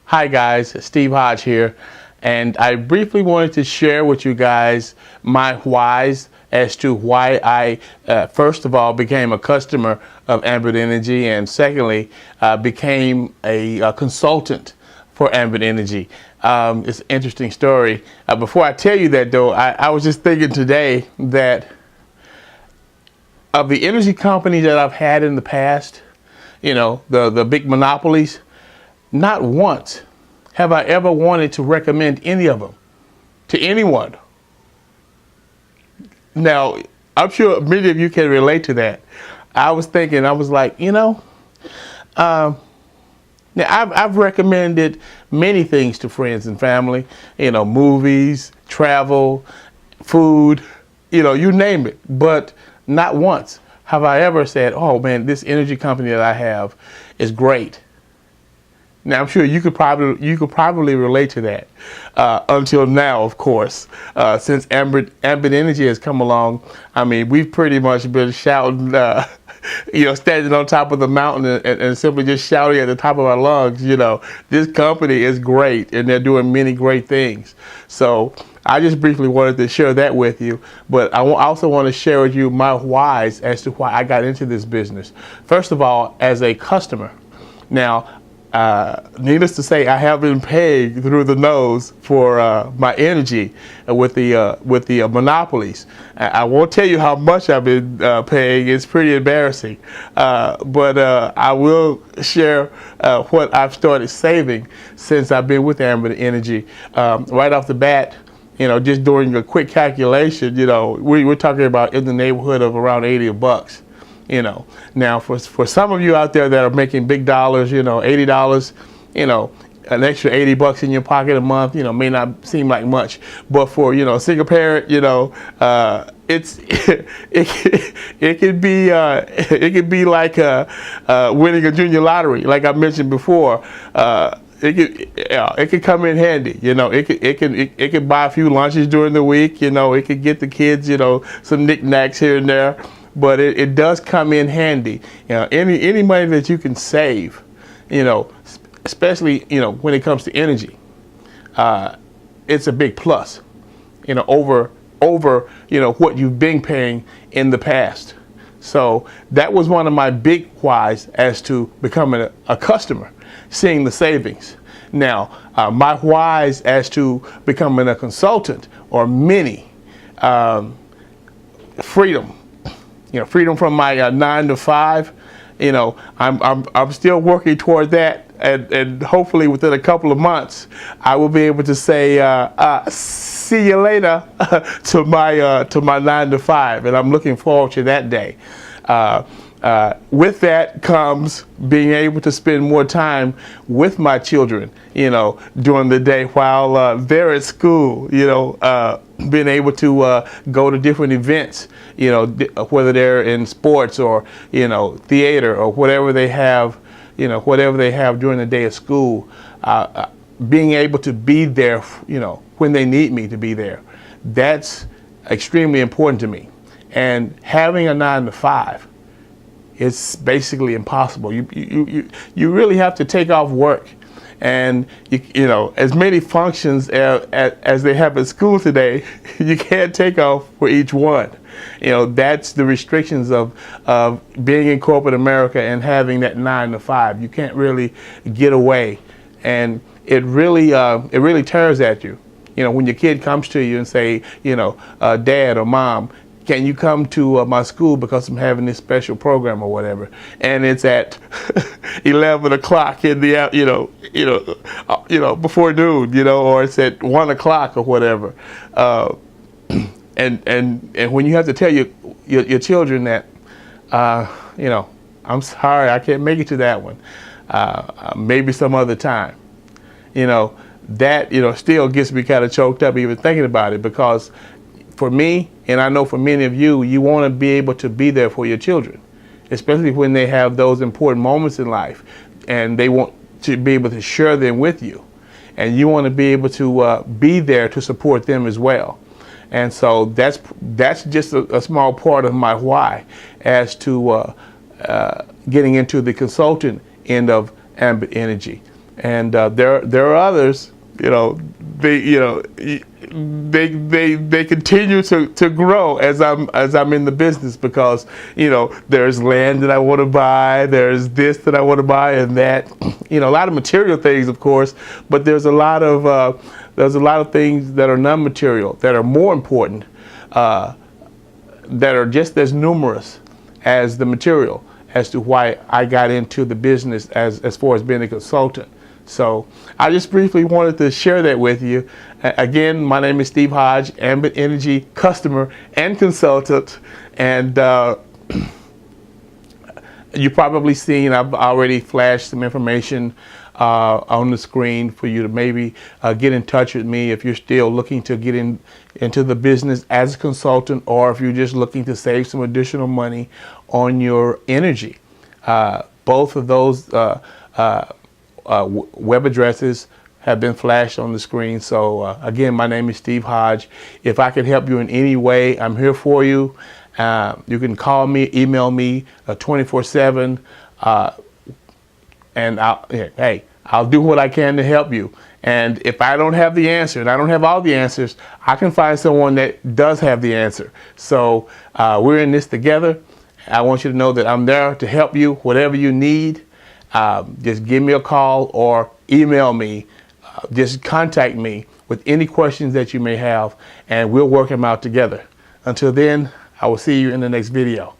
Hi guys, Steve Hodge here, and I briefly wanted to share with you guys my whys as to why I first of all became a customer of Ambit Energy, and secondly became a consultant for Ambit Energy. It's an interesting story. Before I tell you that though, I was just thinking today that of the energy companies that I've had in the past, you know, the big monopolies, not once have I ever wanted to recommend any of them to anyone. Now, I'm sure many of you can relate to that. I was thinking, I was like, you know, now I've recommended many things to friends and family, you know, movies, travel, food, you know, you name it. But not once have I ever said, oh man, this energy company that I have is great. Now I'm sure you could probably relate to that until now, of course. Since Ambit Energy has come along, I mean, we've pretty much been shouting, you know, standing on top of the mountain and simply just shouting at the top of our lungs, you know, this company is great and they're doing many great things. So I just briefly wanted to share that with you, but I also want to share with you my whys as to why I got into this business. First of all, as a customer. Now, needless to say, I have been paying through the nose for my energy with the monopolies. I won't tell you how much I've been paying. It's pretty embarrassing, but I will share what I've started saving since I've been with Ambit Energy. Right off the bat, you know, just doing a quick calculation, you know, we're talking about in the neighborhood of around 80 bucks. You know, now for some of you out there that are making big dollars, you know, $80, you know, an extra 80 bucks in your pocket a month, you know, may not seem like much, but for, you know, a single parent, you know, it could be like winning a junior lottery, like I mentioned before. It could come in handy, you know. It could buy a few lunches during the week, you know. It could get the kids, you know, some knickknacks here and there. But it does come in handy. You know, any money that you can save, you know, especially, you know, when it comes to energy, it's a big plus, you know, over you know, what you've been paying in the past. So that was one of my big whys as to becoming a customer, seeing the savings. Now, my whys as to becoming a consultant or many, freedom. You know, freedom from my 9 to 5. You know, I'm still working toward that, and hopefully within a couple of months, I will be able to say see you later to my 9 to 5, and I'm looking forward to that day. With that comes being able to spend more time with my children, you know, during the day while they're at school, you know, being able to go to different events, you know, whether they're in sports or, you know, theater or whatever they have, you know, whatever they have during the day of school, being able to be there, you know, when they need me to be there. That's extremely important to me. And having a 9 to 5, it's basically impossible. You really have to take off work, and you know, as many functions as they have at school today, you can't take off for each one. You know, that's the restrictions of being in corporate America and having that 9 to 5. You can't really get away, and it really tears at you. You know, when your kid comes to you and say, you know, Dad or Mom, can you come to my school because I'm having this special program or whatever, and it's at 11 o'clock in the you know before noon, you know, or it's at 1 o'clock or whatever, and when you have to tell your children that, you know, I'm sorry, I can't make it to that one, maybe some other time, you know, that, you know, still gets me kind of choked up even thinking about it, because for me, and I know for many of you, you want to be able to be there for your children, especially when they have those important moments in life, and they want to be able to share them with you, and you want to be able to be there to support them as well. And so that's just a small part of my why as to getting into the consultant end of Ambit Energy. And there are others, they continue to grow as I'm in the business, because there's land that I want to buy, there's this that I want to buy, and that, a lot of material things, of course, but there's a lot of things that are non-material that are more important, that are just as numerous as the material, as to why I got into the business as far as being a consultant. So I just briefly wanted to share that with you. Again, my name is Steve Hodge, Ambit Energy customer and consultant. And you've probably seen, I've already flashed some information on the screen for you to maybe get in touch with me if you're still looking to get into the business as a consultant, or if you're just looking to save some additional money on your energy. Both of those web addresses have been flashed on the screen. So again, my name is Steve Hodge. If I can help you in any way, I'm here for you. You can call me, email me 24/7, and I'll do what I can to help you. And if I don't have the answer, and I don't have all the answers, I can find someone that does have the answer. So we're in this together. I want you to know that I'm there to help you, whatever you need. Just give me a call or email me. Just contact me with any questions that you may have, and we'll work them out together. Until then, I will see you in the next video.